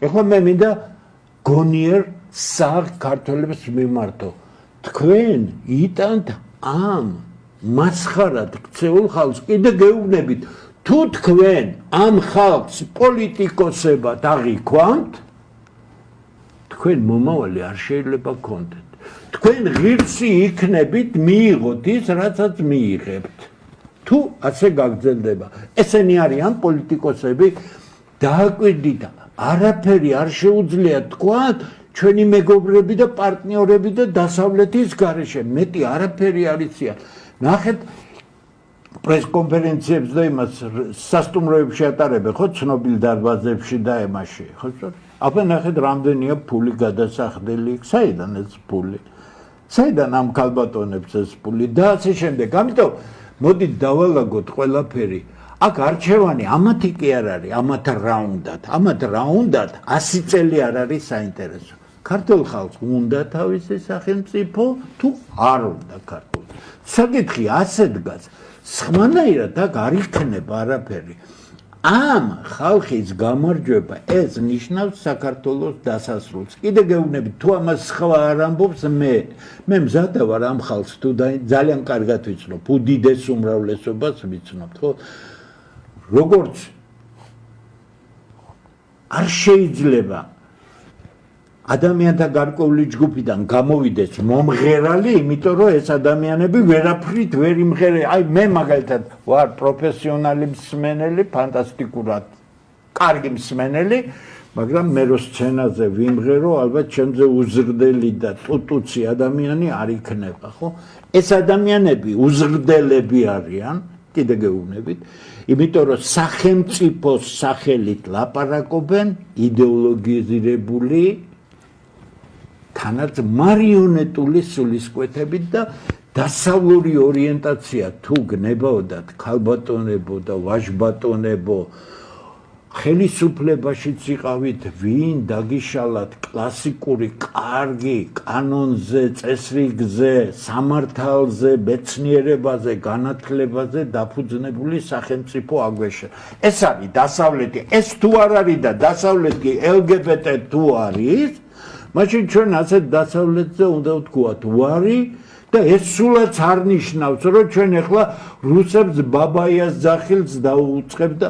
ეხლა მე მინდა გონიერ საღ ქართველებს მიმართო. თქვენ იტანთ ამ მასხარად ქცეულ ხალხს კიდე გეუბნებით თუ თქვენ ამ ხალხს პოლიტიკოსებად აღიქვამთ თქვენ მომავალი არ შეიძლება გქონდეთ. თქვენ ღირსი იქნებით მიიღოთ ის რასაც მიიღებთ. თუ ასე გაგრძელდება. ესენი არიან პოლიტიკოსები დააკვირდით არაფერი არ შეუძლია თქვათ ჩვენი მეგობრები და პარტნიორები და დასავლეთის გარეშე მეტი არაფერი არ იციან. ნახეთ პრესკონფერენციებს და იმას სასტუმროებში ატარებენ ხო ცნობილ დარბაზებში და ემაში ხო აბა ნახეთ რამდენია ფული გადასახდელი საიდან ეს ფული საიდან ამ ქალბატონებს ეს ფული და ასე შემდეგ ამიტომ მოდით დავალაგოთ ყველაფერი აქ არჩევანი ამათი კი არ არის ამათ რა უნდათ 100 წელი არ არის საინტერესო ქართულ ხალხს უნდა თავისი სახელმწიფო თუ არ უნდა ქართულ საკითხი ასე დგას სხვანაირად აქ არ იქნება არაფერი ამ ხალხის გამარჯვება ეს ნიშნავს საქართველოს დასასრულს კიდე გეუბნებით თუ ამას სხვა არ ამბობს მე მზადა ვარ ამ ხალხს თუ ძალიან კარგად ვიცნობ უდიდეს უმრავლესობას ვიცნობთ ხო როგორც არ შეიძლება ადამიანთა გარკვეული ჯგუფიდან გამოვიდეს მომღერალი, იმიტომ რომ ეს ადამიანები ვერაფრით ვერ იმღერენ. აი მე მაგალითად ვარ პროფესიონალი მსმენელი, ფანტასტიკურად კარგი მსმენელი, მაგრამ მე რო სცენაზე ვიმღერო, ალბათ ჩემზე უზრდელი და ტუტუცი ადამიანი არ იქნება, ხო? ეს ადამიანები უზრდელები არიან, კიდე გეუბნებით, იმიტომ რომ სახელმწიფოს სახელით ლაპარაკობენ იდეოლოგიზირებული თანაც მარიონეტული სულისკვეთებით და დასავლური ორიენტაცია თუ გნებაოდათ ქალბატონებო და ვაჟბატონებო ხელისუფლებაშიც იყავით ვინ დაგიშალათ კლასიკური კარგი კანონზე წესრიგზე სამართალზე მეცნიერებაზე განათლებაზე დაფუძნებული სახელმწიფო აგვეშა ეს არის დასავლეთი ეს თუ არ არის და დასავლეთი LGBT თუ არის მაშინ ჩვენ ასეთ დასავლეთზე უნდა ვთქვათ ვარი და ეს სულაც არ ნიშნავს რომ ჩვენ ახლა რუსებს ბაბაიას ძახილს დაუწყებ და